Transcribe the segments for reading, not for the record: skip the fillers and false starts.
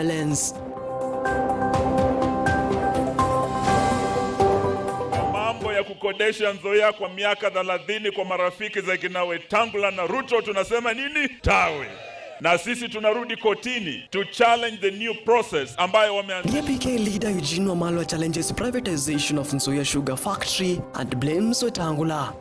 violence. Mambo ya kukodesha Nzoia kwa miaka 30 kwa marafiki za kina Wetangula na Ruto, tunasema nini? Tawe. Na sisi tunarudi kotini to challenge the new process ambayo wameanza. DPK leader Eugene Wamalwa challenges privatization of Nzoia Sugar Factory and blames Wetangula.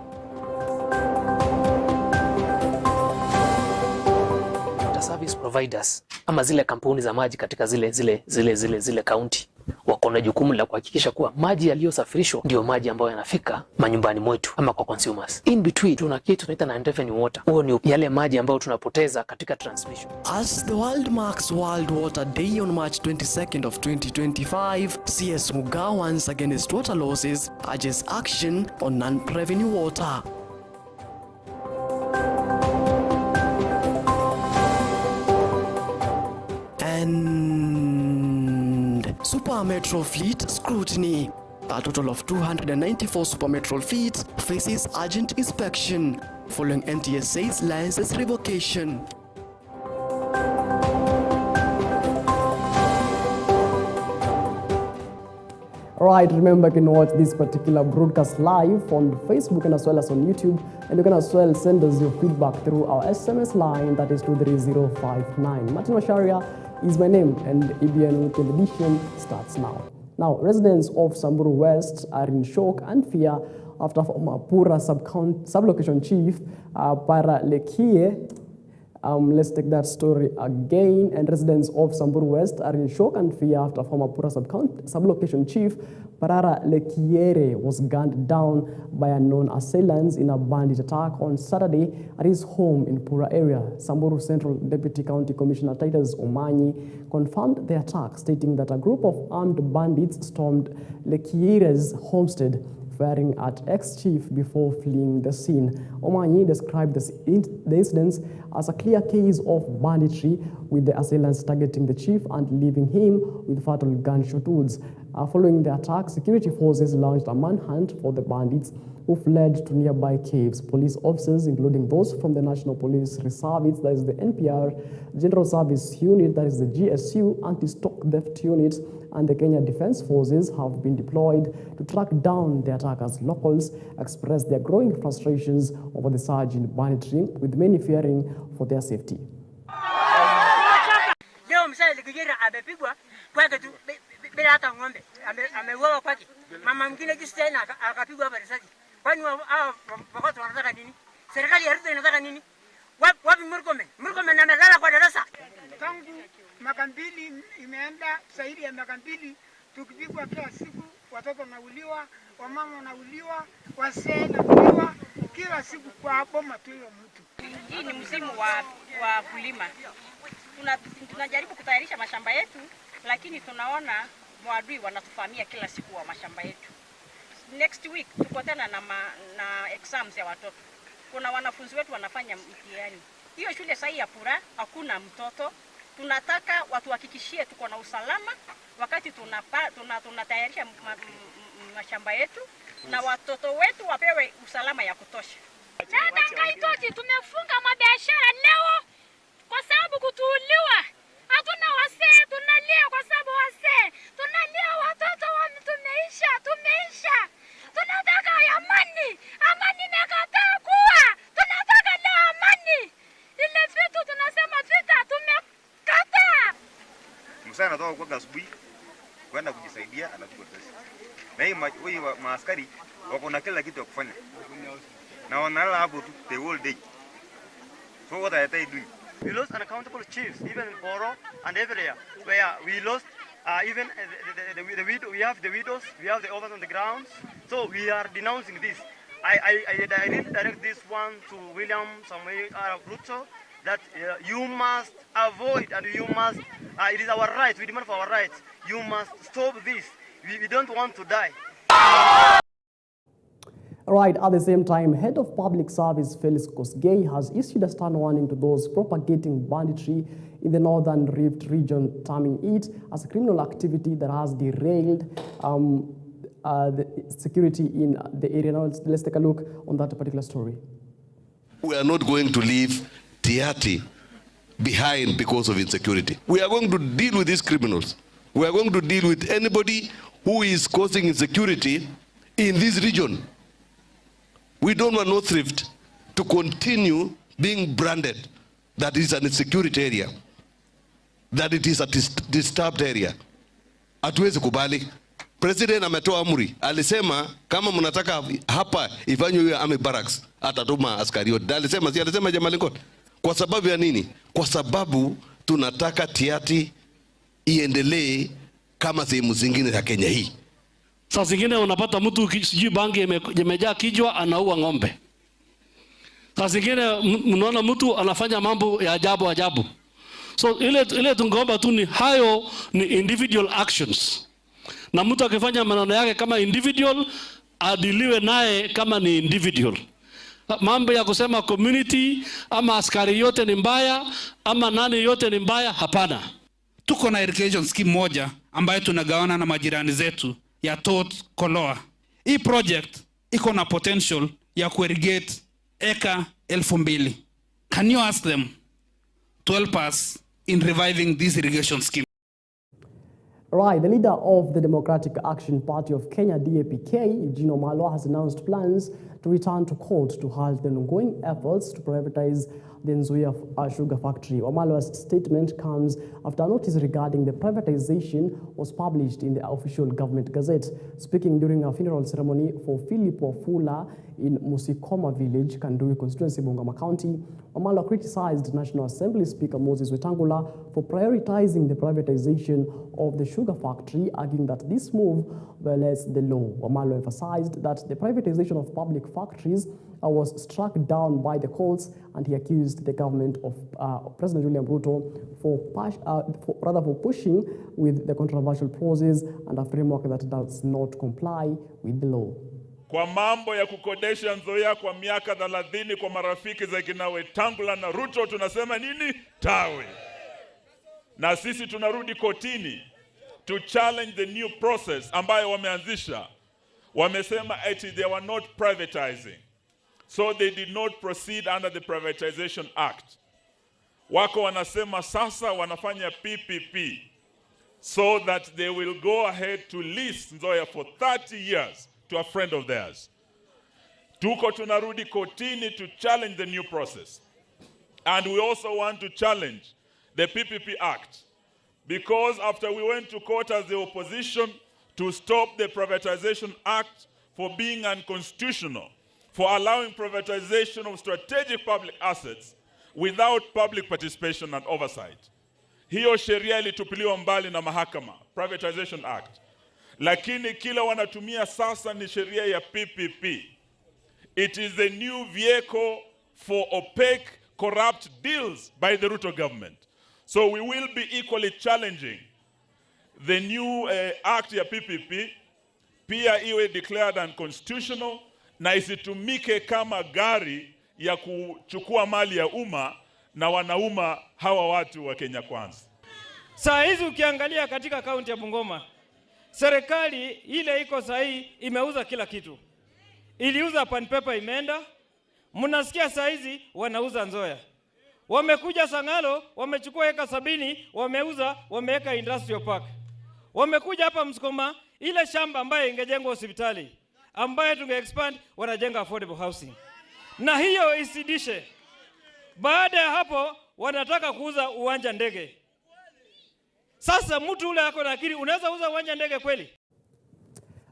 Service providers ama zile kampuni za maji katika zile county wako na jukumu la kuhakikisha kuwa maji yaliyosafirishwa ndio maji ambayo yanafika manyumbani mwetu ama kwa consumers. In between tuna kitu tunaita na intervening water. Huo ni yale maji ambayo tunapoteza katika transmission. As the world marks World Water Day on March 22nd of 2025, CS Muga once against water losses urges action on non-revenue water. And Super Metro Fleet Scrutiny. A total of 294 Super Metro fleets faces urgent inspection following NTSA's license revocation. Alright, remember you can watch this particular broadcast live on Facebook and as well as on YouTube, and you can as well send us your feedback through our SMS line, that is 23059. Macharia is my name, and EBN Weekend Edition starts now. Now, residents of Samburu West are in shock and fear after former Pura sublocation chief Para Lekie. Let's take that story again. And residents of Samburu West are in shock and fear after former Pura sublocation chief Parara Lekiere was gunned down by unknown assailants in a bandit attack on Saturday at his home in Pura area. Samburu Central Deputy County Commissioner Titus Omanyi confirmed the attack, stating that a group of armed bandits stormed Lekiere's homestead, firing at ex-chief before fleeing the scene. Omanyi described the incidents as a clear case of banditry, with the assailants targeting the chief and leaving him with fatal gunshot wounds. Following the attack, security forces launched a manhunt for the bandits, who fled to nearby caves. Police officers, including those from the National Police Reserve, that is the NPR, General Service Unit, that is the GSU, Anti-Stock Theft Unit, and the Kenya Defense Forces have been deployed to track down the attackers. Locals expressed their growing frustrations over the surge in banditry, with many fearing for their safety. Mama mwingine jinsi tena akapigwa hapa risasi. Kwani wakati wanataka nini? Serikali ya Ruto inataka nini? Wapi Murkomen? Murkomen amelala kwa darasa. Tangu miaka mbili imeenda, zaidi ya miaka mbili tukipigwa kila siku, watoto wanauliwa, wamama wanauliwa, wazee wanauliwa, kila siku kwa boma tu hiyo mtu. Hii ni msimu wa kulima. Tunajaribu kutayarisha mashamba yetu, lakini tunaona maadui wanatufamia kila siku wa mashamba yetu. Next week tuko tena na exams ya watoto. Kuna wanafunzi wetu wanafanya mtihani. Hiyo shule sahi ya Pura hakuna mtoto. Tunataka watu hakikishie tuko na usalama wakati tunatayarisha mashamba yetu, na watoto wetu wapewe usalama ya kutosha. Nataka itoki, tumefunga mabiashara leo kwa sababu kutuuliwa. Hatuna wasee, tunalia kwa sababu wasee. Tunalia watoto wami, tumeisha. Tunataka amani. Amani imekataa kuwa. Tunataka leo amani. Ile vitu tunasema vita tumekataa. Msana anatoka kwa asubuhi kwenda kujisaidia, anachukua pesa. Na hii maaskari wako na kila kitu ya kufanya. Na wanalala hapo tu the whole day. So what are they doing? We lost unaccountable chiefs, even in Poro and everywhere, where we lost even we have the widows, we have the orphans on the grounds. So we are denouncing this. I really direct this one to William Samuel Ruto, that you must avoid, and you must, it is our right, we demand for our rights. You must stop this. We don't want to die. Right, at the same time, Head of Public Service Felix Kosgei has issued a stern warning to those propagating banditry in the Northern Rift region, terming it as a criminal activity that has derailed the security in the area. Now let's take a look on that particular story. We are not going to leave Tiati behind because of insecurity. We are going to deal with these criminals. We are going to deal with anybody who is causing insecurity in this region. We don't want North Rift to continue being branded that is an insecurity area, that it is a disturbed area. Hatuwezi kubali. President ametoa amri, alisema kama mnataka hapa ifanywe hiyo army barracks atatuma askari wote. Alisema si alisema Jamali Ngoto. Kwa sababu ya nini? Kwa sababu tunataka Tiati iendelee kama sehemu zingine za Kenya hii. Saa zingine unapata mtu sijui bangi imejaa kijwa anaua ng'ombe. Saa zingine mnaona mtu anafanya mambo ya ajabu. So ile tungeomba tu ni hayo ni individual actions. Na mtu akifanya maneno yake kama individual adiliwe naye kama ni individual. Mambo ya kusema community ama askari yote ni mbaya ama nani yote ni mbaya, hapana. Tuko na irrigation scheme moja ambayo tunagawana na majirani zetu ya Tot Koloa. Hii project iko na potential ya kuirrigate eka 2,000. Can you ask them to help us in reviving this irrigation scheme? Right, the leader of the Democratic Action Party of Kenya, DAPK, Eugene Wamalwa, has announced plans to return to court to halt the ongoing efforts to privatize the Nzoia sugar factory. Wamalwa's statement comes after a notice regarding the privatization was published in the official government gazette. Speaking during a funeral ceremony for Philip Wafula in Musikoma village, Kandui constituency, Bungoma County, Wamalwa criticized National Assembly Speaker Moses Wetangula for prioritizing the privatization of the sugar factory, arguing that this move violates the law. Wamalwa emphasized that the privatization of public factories was struck down by the courts, and he accused the government of President William Ruto for pushing with the controversial clauses and a framework that does not comply with the law. Kwa mambo ya kukodesha Nzoia kwa miaka 30 kwa marafiki za kina Wetangula na Ruto tunasema nini? Tawe. Na sisi tunarudi kotini to challenge the new process ambayo wameanzisha. Wamesema eti they were not privatizing. So they did not proceed under the Privatization Act. Wako wanasema sasa wanafanya PPP so that they will go ahead to lease Nzoia for 30 years to a friend of theirs. Tuko tunarudi kotini to challenge the new process. And we also want to challenge the PPP Act, because after we went to court as the opposition to stop the Privatization Act for being unconstitutional, for allowing privatization of strategic public assets without public participation and oversight. Hiyo sheria ilitupiliwa mbali na mahakama, Privatization Act. Lakini kila wanatumia sasa ni sheria ya PPP. It is the new vehicle for opaque, corrupt deals by the Ruto government. So we will be equally challenging the new act ya PPP, pia iwe declared unconstitutional, na isitumike kama gari ya kuchukua mali ya umma na wanauma hawa watu wa Kenya Kwanza. Saa hizi ukiangalia katika kaunti ya Bungoma, serikali ile iko sahi imeuza kila kitu. Iliuza pan paper imeenda, mnasikia saa hizi wanauza Nzoia. Wamekuja Sangalo, wamechukua eka 70, wameuza, wameweka industrial park. Wamekuja hapa Msukuma, ile shamba ambayo ingejengwa hospitali, ambaye tunge expand, wanajenga affordable housing. Na hiyo isidishe. Baada ya hapo wanataka kuuza uwanja ndege. Sasa mtu ule yako na akili, unaweza uza uwanja ndege kweli?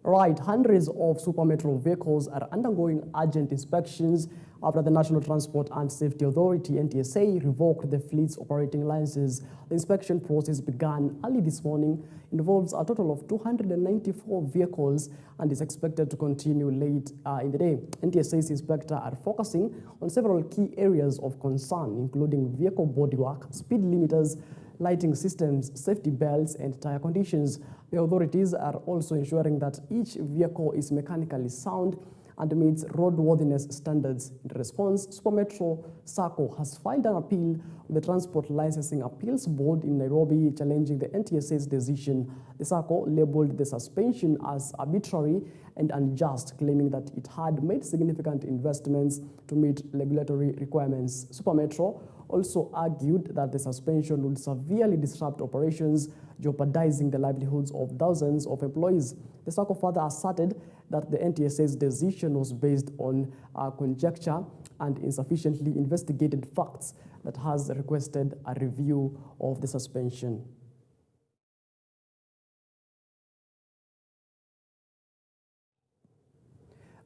Right, hundreds of super metro vehicles are undergoing urgent inspections after the National Transport and Safety Authority, NTSA, revoked the fleet's operating licenses. The inspection process began early this morning, involves a total of 294 vehicles, and is expected to continue late in the day. NTSA's inspectors are focusing on several key areas of concern, including vehicle bodywork, speed limiters, lighting systems, safety belts, and tire conditions. The authorities are also ensuring that each vehicle is mechanically sound and meets roadworthiness standards. In response, Super Metro SACCO has filed an appeal with the Transport Licensing Appeals Board in Nairobi, challenging the NTSA's decision. The SACCO labeled the suspension as arbitrary and unjust, claiming that it had made significant investments to meet regulatory requirements. Super Metro also argued that the suspension would severely disrupt operations, jeopardizing the livelihoods of thousands of employees. The SACCO further asserted that the NTSA's decision was based on conjecture and insufficiently investigated facts, that has requested a review of the suspension.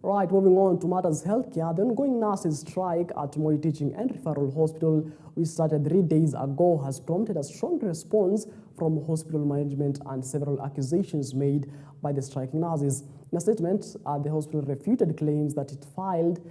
Right, moving on to matters healthcare, the ongoing nurses' strike at Moi Teaching and Referral Hospital, which started 3 days ago, has prompted a strong response from hospital management and several accusations made by the striking nurses. In a statement, the hospital refuted claims that it failed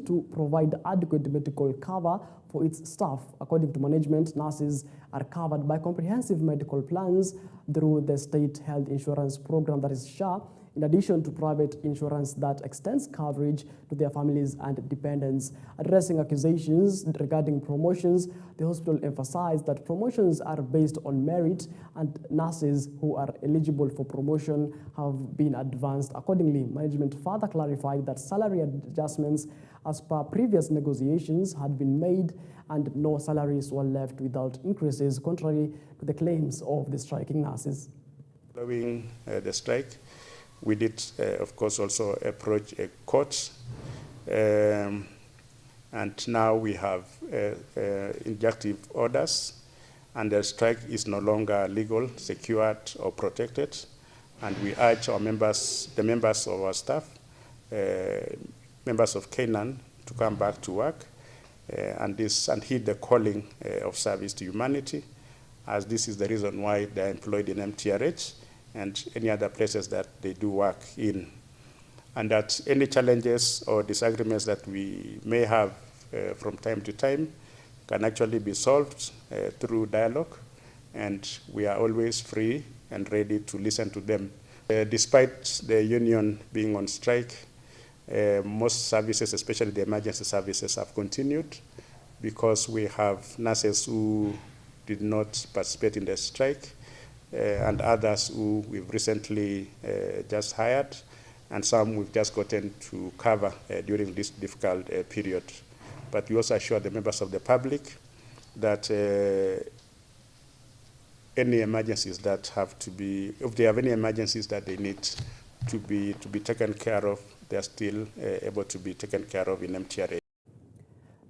to provide adequate medical cover for its staff. According to management, nurses are covered by comprehensive medical plans through the state health insurance program, that is SHA, in addition to private insurance that extends coverage to their families and dependents. Addressing accusations regarding promotions, the hospital emphasized that promotions are based on merit and nurses who are eligible for promotion have been advanced accordingly. Management further clarified that salary adjustments as per previous negotiations had been made and no salaries were left without increases, contrary to the claims of the striking nurses. Following the strike, we did, of course, also approach a court, and now we have injunctive orders, and the strike is no longer legal, secured, or protected. And we urge our members, the members of our staff, members of Canaan, to come back to work and heed the calling of service to humanity, as this is the reason why they are employed in MTRH and any other places that they do work in. And that any challenges or disagreements that we may have from time to time can actually be solved through dialogue, and we are always free and ready to listen to them. Despite the union being on strike, most services, especially the emergency services, have continued because we have nurses who did not participate in the strike, and others who we've recently just hired, and some we've just gotten to cover during this difficult period. But we also assure the members of the public that any emergencies that have to be, if they have any emergencies that they need to be taken care of, they are still able to be taken care of in MTRA.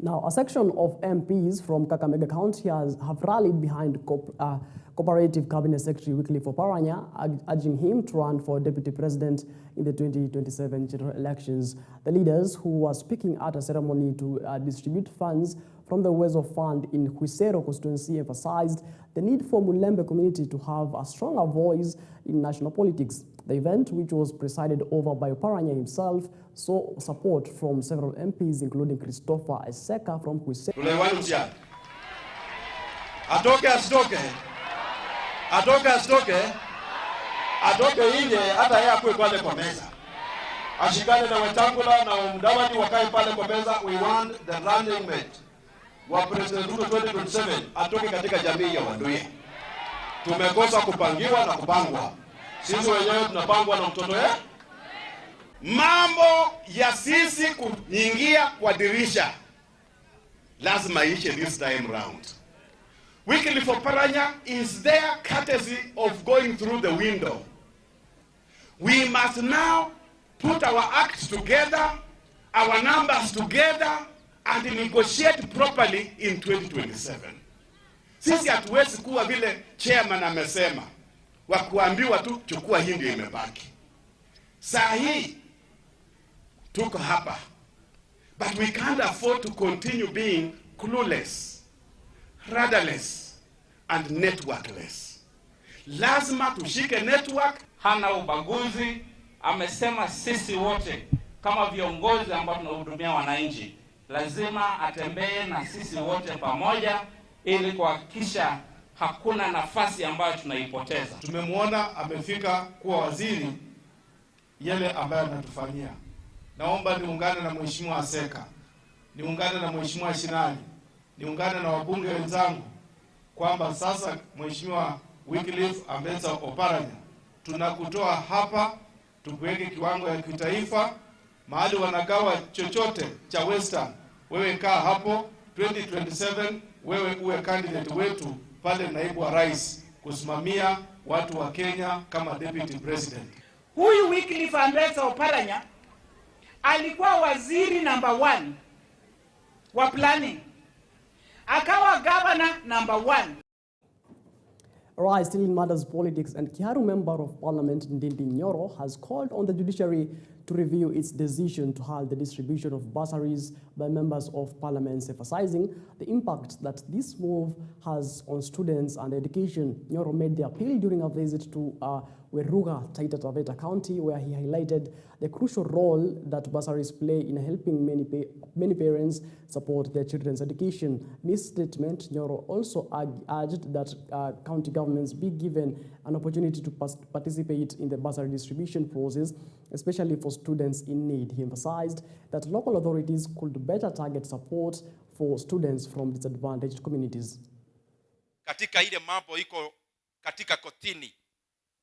Now, a section of MPs from Kakamega County have rallied behind Cooperative Cabinet Secretary Wycliffe Oparanya, urging him to run for Deputy President in the 2027 general elections. The leaders, who were speaking at a ceremony to distribute funds from the Wezo Fund in Huisero constituency, emphasized the need for Mulembe community to have a stronger voice in national politics. The event, which was presided over by Oparanya himself, saw support from several MPs, including Christopher Eseka from Huisero. Atoke nje hata yeye akue pale kwa meza. Ashikane na Wetangula na Mudavadi wakae pale kwa meza. We want the running mate wa President Ruto 2027 atoke katika jamii ya Waluhya. Tumekosa kupangiwa na kupangwa. Sisi wenyewe tunapangwa na mtoto Mambo ya sisi kuingia kwa dirisha lazima ishe this time round. Wycliffe Oparanya is there courtesy of going through the window. We must now put our acts together, our numbers together, and negotiate properly in 2027. Sisi hatuwezi kuwa vile chairman amesema, wa kuambiwa tu chukua hii ndio imebaki. Saa hii tuko hapa, but we can't afford to continue being clueless, rudderless and networkless. Lazima tushike network. Hana ubaguzi, amesema sisi wote kama viongozi ambao tunahudumia wananchi lazima atembee na sisi wote pamoja ili kuhakikisha hakuna nafasi ambayo tunaipoteza. Tumemwona amefika kuwa waziri, yale ambayo anatufanyia. Naomba niungane na Mheshimiwa Aseka, niungane na Mheshimiwa Shinali, niungane na wabunge wenzangu kwamba sasa Mheshimiwa Wycliffe Amesa Oparanya tunakutoa hapa, tukuweke kiwango ya kitaifa, mahali wanagawa chochote cha Western, wewe kaa hapo, 2027 wewe uwe candidate wetu pale naibu wa rais kusimamia watu wa Kenya kama deputy president. Huyu Wycliffe Ambetsa Oparanya alikuwa waziri number 1 wa planning, akawa governor number 1. Right, still in matters politics, and Kiharu Member of Parliament Ndindi Nyoro has called on the judiciary to review its decision to halt the distribution of bursaries by members of parliament, emphasizing the impact that this move has on students and education. Nyoro made the appeal during a visit to Weruga, Taita Taveta County, where he highlighted the crucial role that bursaries play in helping many parents support their children's education. In his statement, Nyoro also urged that county governments be given an opportunity to participate in the bursary distribution process, especially for students in need. He emphasized that local authorities could better target support for students from disadvantaged communities. Katika ile mambo iko katika kotini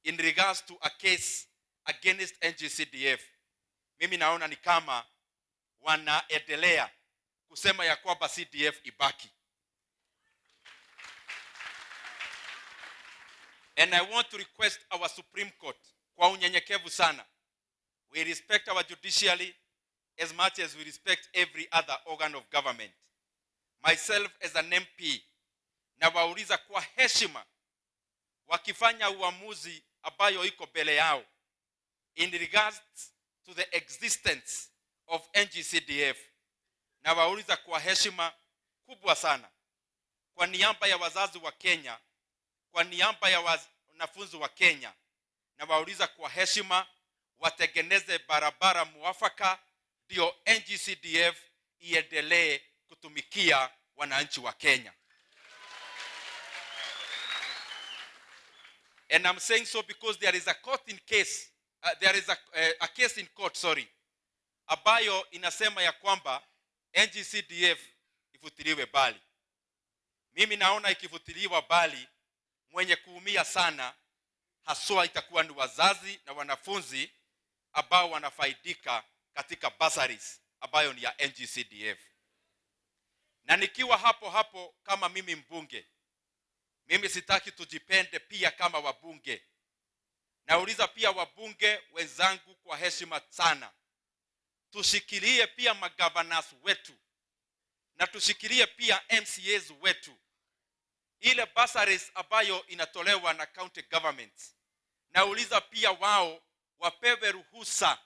in regards to a case against NGCDF, mimi naona ni kama wanaendelea kusema ya kwamba CDF ibaki. And I want to request our Supreme Court, kwa unyenyekevu sana, we respect our judiciary as much as we respect every other organ of government. Myself as an MP, na wauliza kwa heshima, wakifanya uamuzi ambayo iko mbele yao in regards to the existence of NGCDF, na wauliza kwa heshima kubwa sana, kwa niaba ya wazazi wa Kenya, kwa niaba ya wanafunzi wa Kenya, na wauliza kwa heshima watengeneze barabara muafaka ndio NGCDF iendelee kutumikia wananchi wa Kenya. And I'm saying so because there is a court in case, there is a case in court, ambayo inasema ya kwamba NGCDF ifutiliwe bali. Mimi naona ikifutiliwa bali, mwenye kuumia sana haswa itakuwa ni wazazi na wanafunzi ambao wanafaidika katika bursaries ambayo ni ya NGCDF. Na nikiwa hapo kama mimi mbunge, mimi sitaki tujipende pia kama wabunge. Nauliza pia wabunge wenzangu kwa heshima sana, tushikilie pia magavanas wetu na tushikilie pia MCAs wetu. Ile bursaries ambayo inatolewa na county governments, nauliza pia wao wapewe ruhusa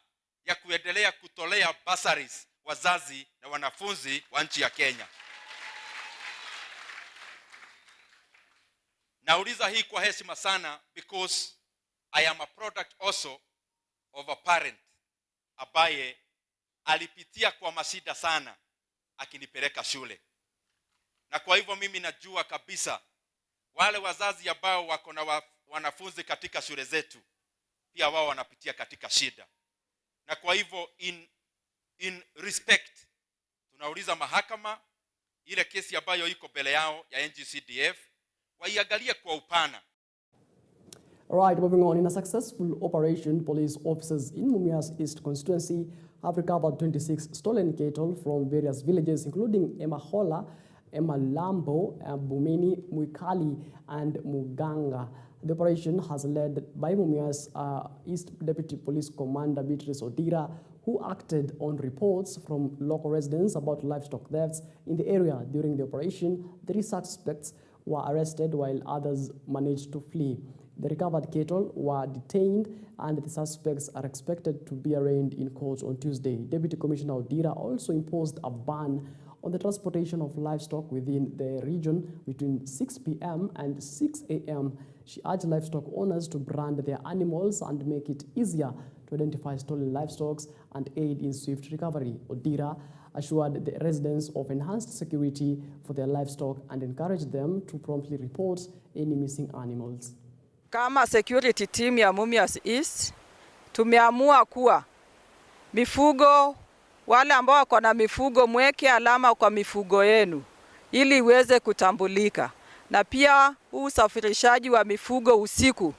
ya kuendelea kutolea bursaries wazazi na wanafunzi wa nchi ya Kenya. Nauliza hii kwa heshima sana because I am a product also of a parent ambaye alipitia kwa mashida sana akinipeleka shule. Na kwa hivyo mimi najua kabisa wale wazazi ambao wako na wanafunzi katika shule zetu pia wao wanapitia katika shida. Na kwa hivyo in respect tunauliza mahakama ile kesi ambayo iko mbele yao ya NGCDF waiangalie kwa upana. Right, moving on. In a successful operation, police officers in Mumias East constituency have recovered 26 stolen cattle from various villages, including Emahola, Emalambo, Bumini, Muikali, and Muganga. The operation has led by Mumias East Deputy Police Commander Beatrice Odira, who acted on reports from local residents about livestock thefts in the area. During the operation, 3 suspects were arrested while others managed to flee. The recovered cattle were detained and the suspects are expected to be arraigned in court on Tuesday. Deputy Commissioner Odira also imposed a ban on the transportation of livestock within the region between 6 p.m. and 6 a.m. She urged livestock owners to brand their animals and make it easier to identify stolen livestock and aid in swift recovery. Odira assured the residents of enhanced security for their livestock and encouraged them to promptly report any missing animals. Kama security team ya Mumias East, tumeamua kuwa mifugo, wale ambao wako na mifugo, mweke alama kwa mifugo yenu ili iweze kutambulika. Na pia usafirishaji wa mifugo usiku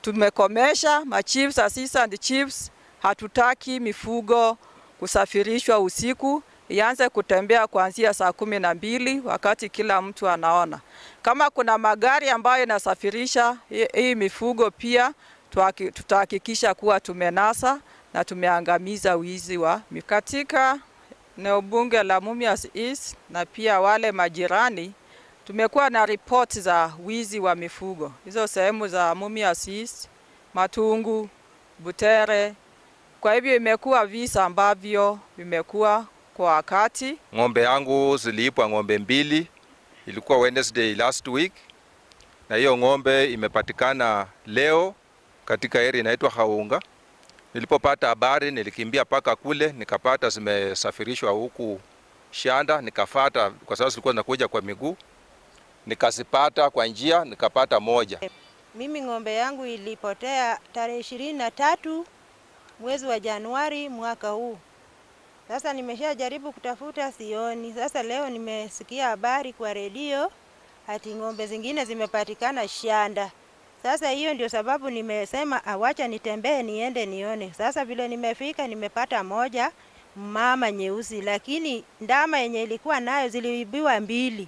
tumekomesha. Chiefs, assistant chiefs, hatutaki mifugo kusafirishwa usiku. ianze kutembea kuanzia saa 12 wakati kila mtu anaona. Kama kuna magari ambayo inasafirisha hii mifugo pia tutahakikisha kuwa tumenasa na tumeangamiza wizi wa katika eneo bunge la Mumias East na pia wale majirani. Tumekuwa na report za wizi wa mifugo. Hizo sehemu za Mumias East, Matungu, Butere. Kwa hivyo imekuwa visa ambavyo vimekuwa kwa wakati. Ng'ombe yangu ziliibwa ng'ombe 2. Ilikuwa Wednesday last week. Na hiyo ng'ombe imepatikana leo katika area inaitwa Haunga. Nilipopata habari nilikimbia paka kule, nikapata zimesafirishwa huku Shanda, nikafuata kwa sababu zilikuwa zinakuja kwa miguu. Nikazipata kwa njia, nikapata moja. Mimi ng'ombe yangu ilipotea tarehe 23 mwezi wa Januari mwaka huu. Sasa nimeshajaribu kutafuta sioni. Sasa leo nimesikia habari kwa redio ati ng'ombe zingine zimepatikana Shanda. Sasa hiyo ndio sababu nimesema awacha nitembee niende nione. Sasa vile nimefika nimepata moja mama nyeusi, lakini ndama yenye ilikuwa nayo ziliibiwa 2.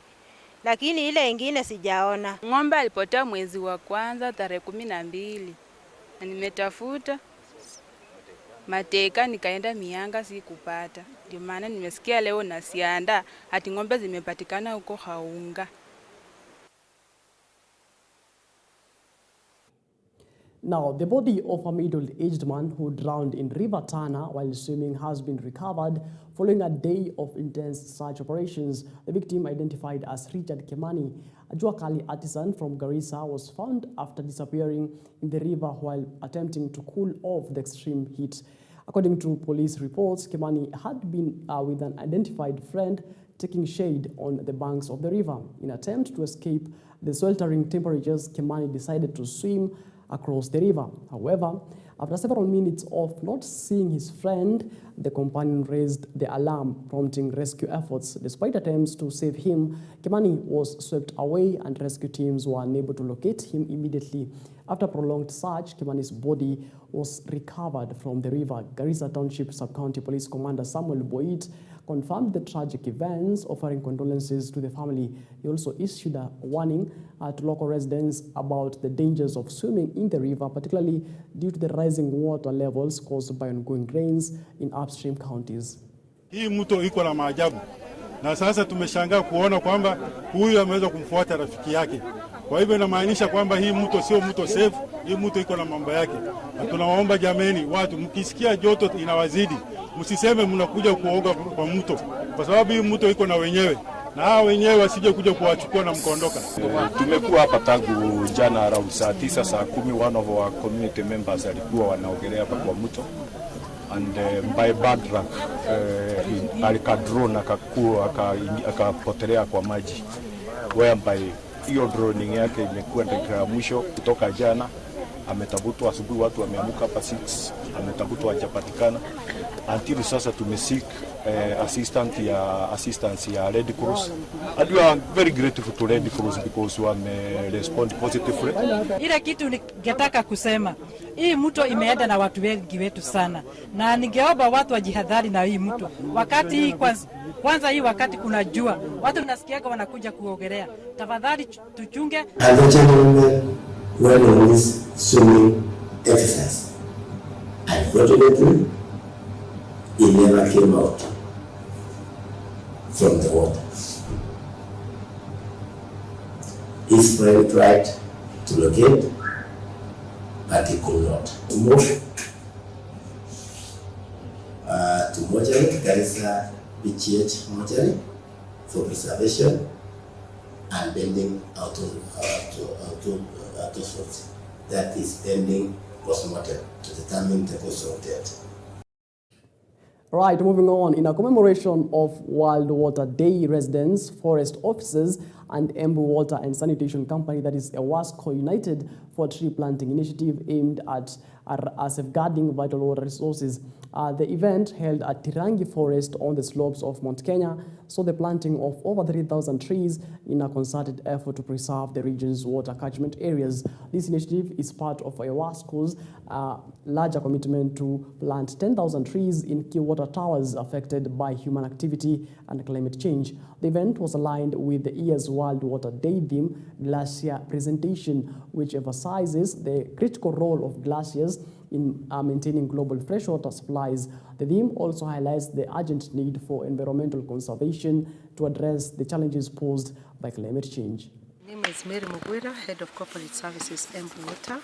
Lakini ile ingine sijaona. Ng'ombe alipotea mwezi wa kwanza tarehe 12. Na nimetafuta Mateka nikaenda Mianga sikupata. Ndio maana nimesikia leo na Sianda ati ng'ombe zimepatikana huko Haunga. Now, the body of a middle-aged man who drowned in River Tana while swimming has been recovered following a day of intense search operations. The victim, identified as Richard Kimani, a Juakali artisan from Garissa, was found after disappearing in the river while attempting to cool off the extreme heat. According to police reports, Kimani had been with an identified friend taking shade on the banks of the river. In an attempt to escape the sweltering temperatures, Kimani decided to swim across the river. However, after several minutes of not seeing his friend, the companion raised the alarm, prompting rescue efforts. Despite attempts to save him, Kimani was swept away and rescue teams were unable to locate him immediately. After prolonged search, Kimani's body was recovered from the river. Garissa Township Sub-County Police Commander Samuel Boit confirmed the tragic events, offering condolences to the family. He also issued a warning to local residents about the dangers of swimming in the river, particularly due to the rising water levels caused by ongoing rains in upstream counties. Hii mto iko na maajabu, na sasa tumeshangaa kuona kwamba huyu ameweza kumfuata rafiki yake. Kwa hivyo inamaanisha kwamba hii mto sio mto safe, hii mto iko na mambo yake. Na tunawaomba jameni, watu mkisikia joto inawazidi, msiseme mnakuja kuoga kwa mto, kwa sababu hii mto iko na wenyewe, na hao wenyewe wasije kuja kuwachukua na mkaondoka. Tumekuwa hapa tangu jana around saa 9 saa 10, one of our community members alikuwa wanaogelea hapa kwa mto, and by bad luck alikadrone akapotelea kwa maji, whereby hiyo droning yake imekuwa dakika ya mwisho kutoka jana. Ametafutwa asubuhi, watu wameamka hapa 6, ametafutwa hajapatikana. Until sasa tumeseek assistance ya Red Cross, and we are very grateful to Red Cross because respond positively. Ile kitu ningetaka kusema, hii mto imeenda na watu wengi wetu sana, na ningeomba watu wajihadhari na hii mto. Wakati hii kwanza hii wakati kuna jua, watu nasikiaga wanakuja kuogelea. Tafadhali tuchunge. And the gentleman went on this swimming exercise. Unfortunately, he never came out from the water. His friend tried to locate, but he could not. Moved to Macharia, Garissa BCH Macharia, for preservation and pending autopsy. That is pending postmortem to determine the cause of death. Right, moving on. In a commemoration of World Water Day, residents, forest officers, and Embu Water and Sanitation Company, that is EWASCO, united for a tree planting initiative aimed at safeguarding vital water resources. The event held at Tirangi Forest on the slopes of Mount Kenya saw the planting of over 3,000 trees in a concerted effort to preserve the region's water catchment areas. This initiative is part of EWASCO's larger commitment to plant 10,000 trees in key water towers affected by human activity and climate change. The event was aligned with the year's World Water Day theme, Glacier Presentation, which emphasizes the critical role of glaciers in maintaining global freshwater supplies. The theme also highlights the urgent need for environmental conservation to address the challenges posed by climate change. My name is Mary Mugwira, Head of Corporate Services, Embu Water.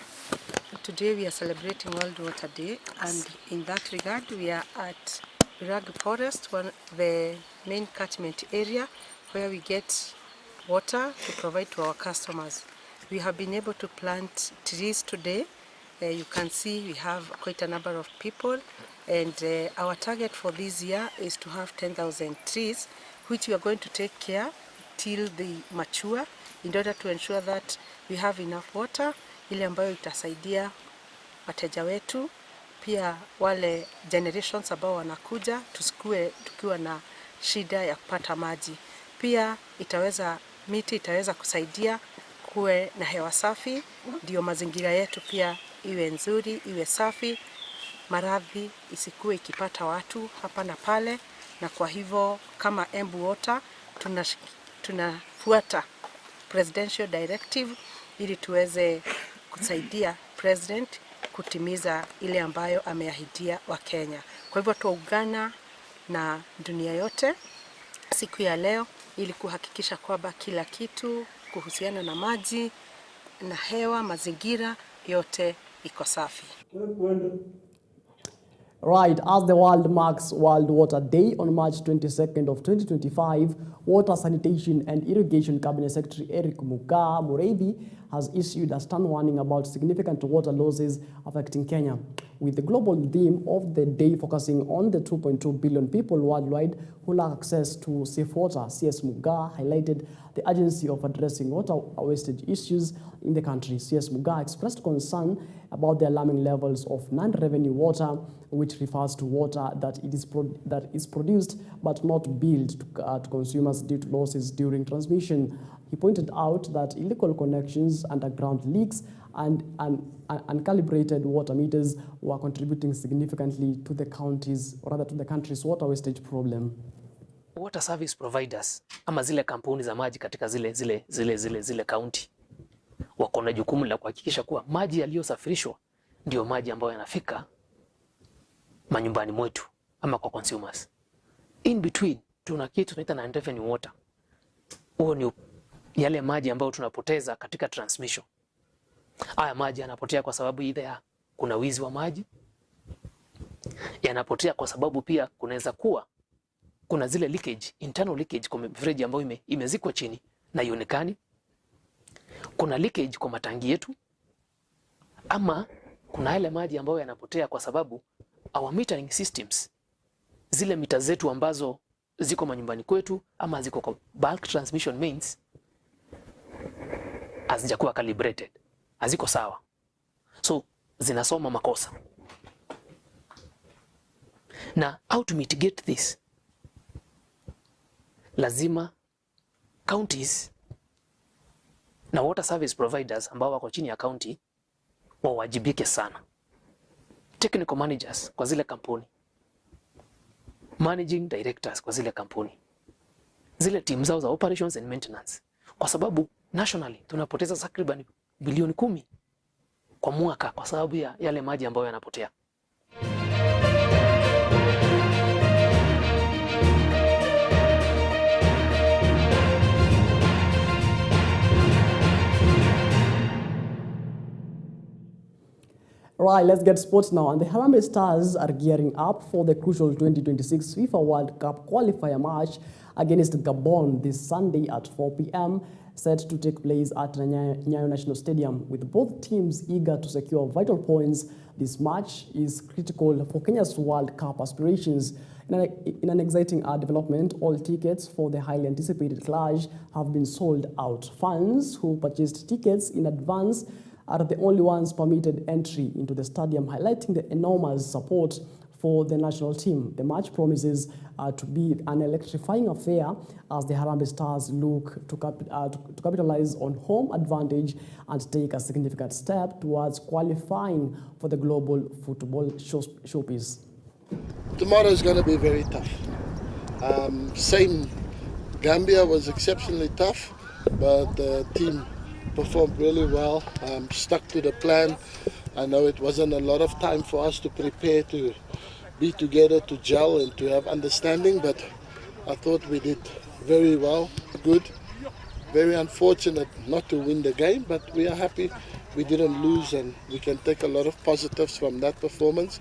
Today we are celebrating World Water Day, and in that regard we are at Tirangi Forest, the main catchment area where we get water to provide to our customers. We have been able to plant trees today. You can see we have quite a number of people, and our target for this year is to have 10,000 trees, which we are going to take care till they mature in order to ensure that we have enough water, ile ambayo itasaidia wateja wetu, pia wale generations ambao wanakuja tusikue tukiwa na shida ya kupata maji. Pia miti itaweza kusaidia kuwe na hewa safi, ndio mazingira yetu pia iwe nzuri, iwe safi, maradhi isikue ikipata watu hapa na pale. Na kwa hivyo kama Embu Water tunafuata presidential directive ili tuweze kusaidia president kutimiza ile ambayo ameahidia wa Kenya. Kwa hivyo tuungana na dunia yote siku ya leo ili kuhakikisha kwamba kila kitu kuhusiana na maji na hewa, mazingira yote iko safi. Right, as the world marks World Water Day on March 22nd of 2025, Water, Sanitation and Irrigation Cabinet Secretary Eric Mureithi has issued a stern warning about significant water losses affecting Kenya, with the global theme of the day focusing on the 2.2 billion people worldwide who lack access to safe water. CS Muga highlighted the urgency of addressing water wastage issues in the country. CS Muga expressed concern about the alarming levels of non-revenue water, which refers to water that is produced but not billed to consumers due to losses during transmission. He pointed out that illegal connections, underground leaks, and uncalibrated water meters were contributing significantly to the country's water wastage problem. Water service providers ama zile kampuni za maji katika zile county wako na jukumu la kuhakikisha kuwa maji yaliyosafirishwa ndio maji ambayo yanafika manyumbani mwetu ama kwa consumers. In between tuna kitu tunaita non-revenue water. Huo ni yale maji ambayo tunapoteza katika transmission. Haya maji yanapotea kwa sababu either kuna wizi wa maji, yanapotea kwa sababu pia kunaweza kuwa kuna zile leakage, internal leakage kwa mifereji ambayo imezikwa chini na ionekani. Kuna leakage kwa matangi yetu, ama kuna yale maji ambayo yanapotea kwa sababu our metering systems, zile mita zetu ambazo ziko manyumbani kwetu ama ziko kwa bulk transmission mains, hazijakuwa calibrated, haziko sawa, so zinasoma makosa. Na how to mitigate this? Lazima counties na water service providers ambao wako chini ya county wawajibike sana. Technical managers kwa zile kampuni, managing directors kwa zile kampuni, zile team zao za operations and maintenance, kwa sababu nationally tunapoteza takriban bilioni 10 kwa mwaka kwa sababu ya yale maji ambayo yanapotea. Right, let's get sports now. And the Harambee Stars are gearing up for the crucial 2026 FIFA World Cup qualifier match against Gabon this Sunday at 4 p.m. set to take place at Nyayo National Stadium. With both teams eager to secure vital points, this match is critical for Kenya's World Cup aspirations. In an exciting development, all tickets for the highly anticipated clash have been sold out. Fans who purchased tickets in advance are the only ones permitted entry into the stadium, highlighting the enormous support for the national team. The match promises to be an electrifying affair as the Harambee Stars look to capitalize on home advantage and take a significant step towards qualifying for the global football showpiece. Tomorrow is going to be very tough. Gambia was exceptionally tough, but the team performed really well, stuck to the plan. I know it wasn't a lot of time for us to prepare, to be together, to gel and to have understanding, but I thought we did very well, good. Very unfortunate not to win the game, but we are happy we didn't lose and we can take a lot of positives from that performance.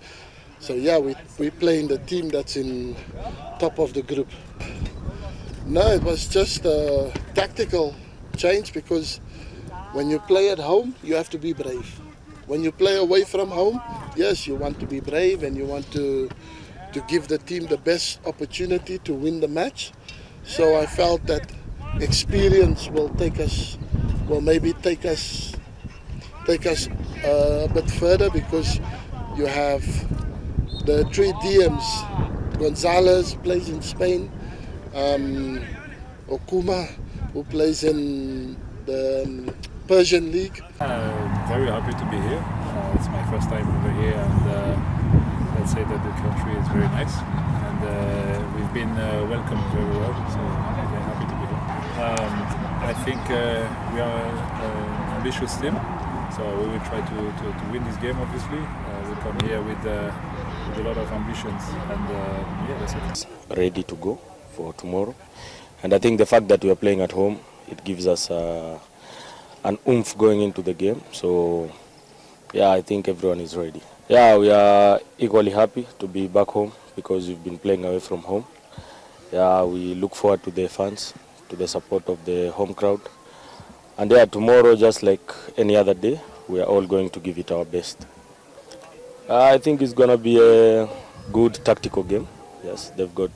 So yeah, we play in the team that's in top of the group. No, it was just a tactical change because when you play at home, you have to be brave. When you play away from home, yes, you want to be brave and you want to give the team the best opportunity to win the match. So I felt that experience will maybe take us a bit further because you have the 3 DMs. Gonzalez plays in Spain, Okuma, who plays in the Persian League. Very happy to be here. It's my first time over here, and let's say that the country is very nice, and we've been welcomed very well, so I'm very happy to be here. I think we are an ambitious team, so we will try to win this game, obviously. We come here with a lot of ambitions, and yeah, that's it. Ready to go for tomorrow, and I think the fact that we are playing at home, it gives us an oomph going into the game. So yeah, I think everyone is ready. Yeah, we are equally happy to be back home because we've been playing away from home. Yeah, we look forward to the fans, to the support of the home crowd. And yeah, tomorrow, just like any other day, we are all going to give it our best. I think it's going to be a good tactical game. Yes, they've got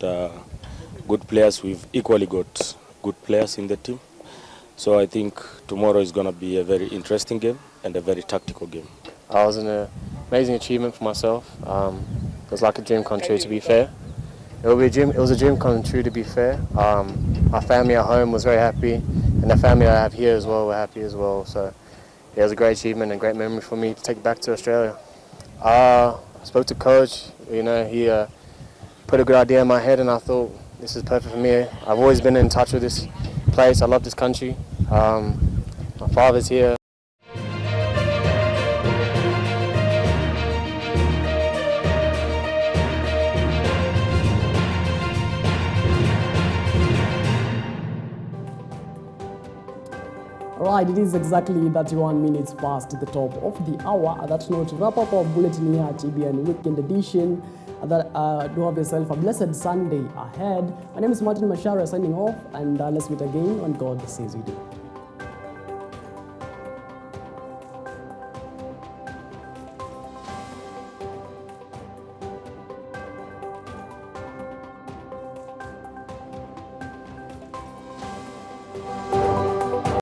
good players. We've equally got good players in the team. So I think tomorrow is going to be a very interesting game and a very tactical game. It was an amazing achievement for myself. It was like a dream come true, to be fair. It was a dream come true, to be fair. My family at home was very happy, and the family I have here as well were happy as well. So yeah, it was a great achievement and a great memory for me to take back to Australia. I spoke to coach. You know, he put a good idea in my head, and I thought this is perfect for me. I've always been in touch with this place. I love this country. My father's here. Right, it is exactly 31 minutes past the top of the hour. At that note, wrap up our bulletin here at EBN Weekend Edition. Do have yourself a blessed Sunday ahead. My name is Macharia signing off, and let's meet again when God says we do.